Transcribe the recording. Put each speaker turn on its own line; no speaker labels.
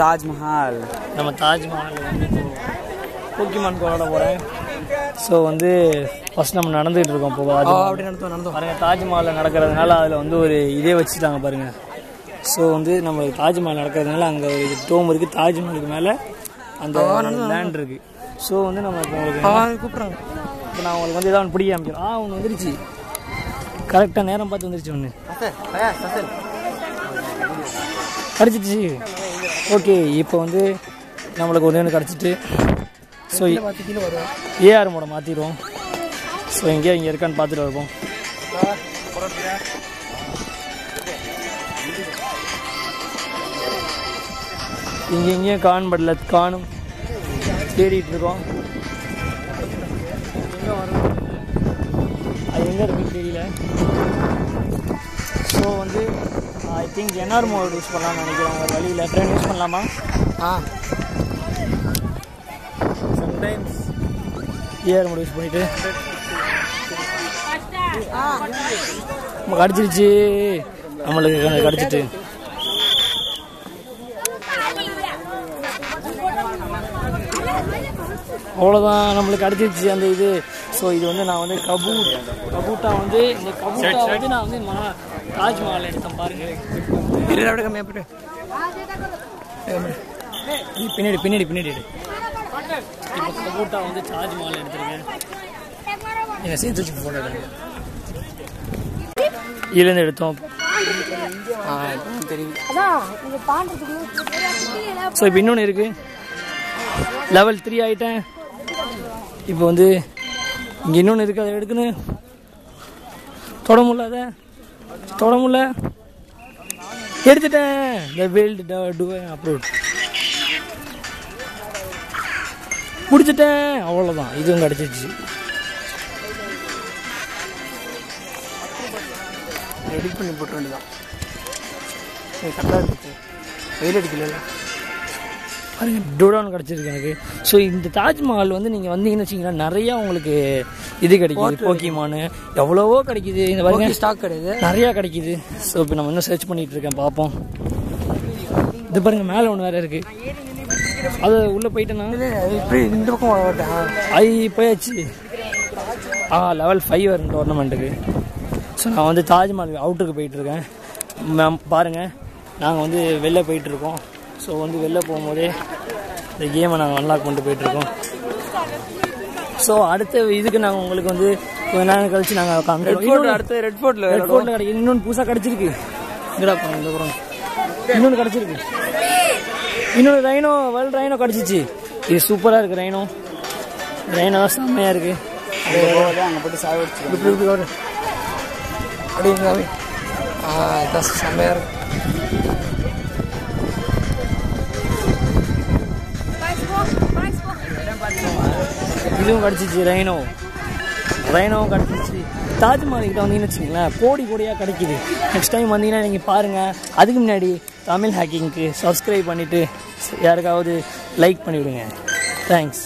தாஜ்மஹால்
நம்ம தாஜ்மஹால் வந்து போக்கிமான் கோலோட போகிறேன். ஸோ வந்து ஃபஸ்ட் நம்ம நடந்துகிட்டு இருக்கோம். இப்போ
அப்படி நடந்தோம்
பாருங்கள், தாஜ்மஹாலில் நடக்கிறதுனால அதில் வந்து ஒரு இதே வச்சுட்டாங்க பாருங்கள். ஸோ வந்து நம்ம தாஜ்மஹால் நடக்கிறதுனால அங்கே ஒரு டோம் இருக்குது. தாஜ்மஹாலுக்கு மேலே அந்த லேண்ட் இருக்குது. ஸோ வந்து நம்ம இப்போ உங்களுக்கு
கூப்பிட்றாங்க.
இப்போ நான் உங்களுக்கு வந்து ஏதாவது பிடிக்க ஆரம்பிக்கிறோம். ஒன்று வந்துருச்சு, கரெக்டாக நேரம் பார்த்து வந்துருச்சு. ஒன்று கிடச்சிச்சு. ஓகே, இப்போ வந்து நம்மளுக்கு ஒன்று கிடச்சிட்டு ஸோ ஏஆர் மோட மாற்றிடுவோம். ஸோ இங்கே இருக்கான்னு பார்த்துட்டு வருவோம். இங்கேயும் காணப்படல, காணும் தேடிட்டு இருக்கோம். அது எங்கே இருக்குன்னு தெரியல. ஸோ வந்து I think NR mode use பண்ணலாம்னு நினைக்கிறேன். ஒரு வழியில் ட்ரெயின் யூஸ் பண்ணலாமா? சம்டைம்ஸ் ஏஆர் மோட் யூஸ் பண்ணிவிட்டு நம்ம கிடச்சிருச்சு. நம்மளுக்கு கிடச்சிட்டு அவ்வளோதான், நம்மளுக்கு கிடச்சிருச்சு அந்த இது. ஸோ இது வந்து நான் வந்து கபூட்டா வந்து இந்த கபூட்டா வந்து நான் வந்து தாஜ்மஹால் எடுத்தேன் பாருங்க. பின்னாடி பின்னாடி பின்னாடி இப்போ கபூட்டா வந்து தாஜ்மஹால் எடுத்துருக்கேன். எங்கள் சேர்த்து வச்சு ஃபோட்டோ எடுங்க. இதுலேருந்து எடுத்தோம் தெரியும். ஸோ இப்போ இன்னொன்று இருக்குது, லெவல் 3 ஆகிட்டேன். இப்போ வந்து இங்கே இன்னொன்று இருக்குது, அதை எடுக்கணும். தொட முடியல, எடுத்துட்டேன். த வேர்ல்டு டு அப்லோட் முடிச்சிட்டேன். அவ்வளோதான், இதுவும் கிடச்சிருச்சு. எடிட் பண்ணி போட்டு வேண்டியதான். கரெக்டாக இருந்துச்சு, வெயில் அடிக்கல பாருங்க. டூடான் கிடச்சிருக்கு எனக்கு. ஸோ இந்த தாஜ்மஹால் வந்து நீங்கள் வந்தீங்கன்னு வச்சிங்கன்னா நிறையா உங்களுக்கு இது கிடைக்கிது. போக்கிமானு எவ்வளவோ கிடைக்கிது. இந்த பாருங்க, ஸ்டாக் கிடையாது, நிறையா கிடைக்கிது. ஸோ இப்போ நம்ம இன்னும் சர்ச் பண்ணிகிட்டு இருக்கேன், பார்ப்போம். இது பாருங்கள், மேலே ஒன்று வேறு இருக்குது. அது உள்ளே போயிட்டேன்னா இந்த பக்கம் போயாச்சு. லெவல் 5 வரும் டோர்னமெண்ட்டுக்கு. ஸோ நான் வந்து தாஜ்மஹால் அவுட்டுக்கு போயிட்டுருக்கேன். பாருங்கள், நாங்கள் வந்து வெளில போயிட்டுருக்கோம். ஸோ வந்து வெளில போகும்போதே இந்த கேமை நாங்கள் அன்லாக் பண்ணிட்டு போயிட்டுருக்கோம். ஸோ அடுத்த இதுக்கு நாங்கள் உங்களுக்கு வந்து கொஞ்ச நேரம் கழிச்சு நாங்கள் காமிக்கிறோம். அடுத்த ரெட் ஃபோர்ட்டில் கிடைக்கும். இன்னொன்று புதுசாக கிடச்சிருக்கு. இங்கடா போகிறோம், இந்த போகிறோம். இன்னொன்று கிடச்சிருக்கு, இன்னொன்று ரைனோ, வேர்ல்டு ரைனோ கிடச்சிச்சு. இது சூப்பராக இருக்குது. ரைனோ தான் செம்மையாக இருக்குது.
அங்கே போட்டு சாப்பிடுச்சு அப்படிங்கிறாவே இதான் செம்மையாக இருக்குது.
இதுவும் கிடச்சிச்சு, ரைனோவும் கிடச்சிச்சு. தாஜ்மஹால் கிட்ட வந்தீங்கன்னு வச்சுக்கோங்களேன், கோடியாக கிடைக்கிது. நெக்ஸ்ட் டைம் வந்தீங்கன்னா நீங்கள் பாருங்கள். அதுக்கு முன்னாடி தமிழ் ஹேக்கிங்க்கு சப்ஸ்கிரைப் பண்ணிவிட்டு யாருக்காவது லைக் பண்ணிவிடுங்க. தேங்க்ஸ்.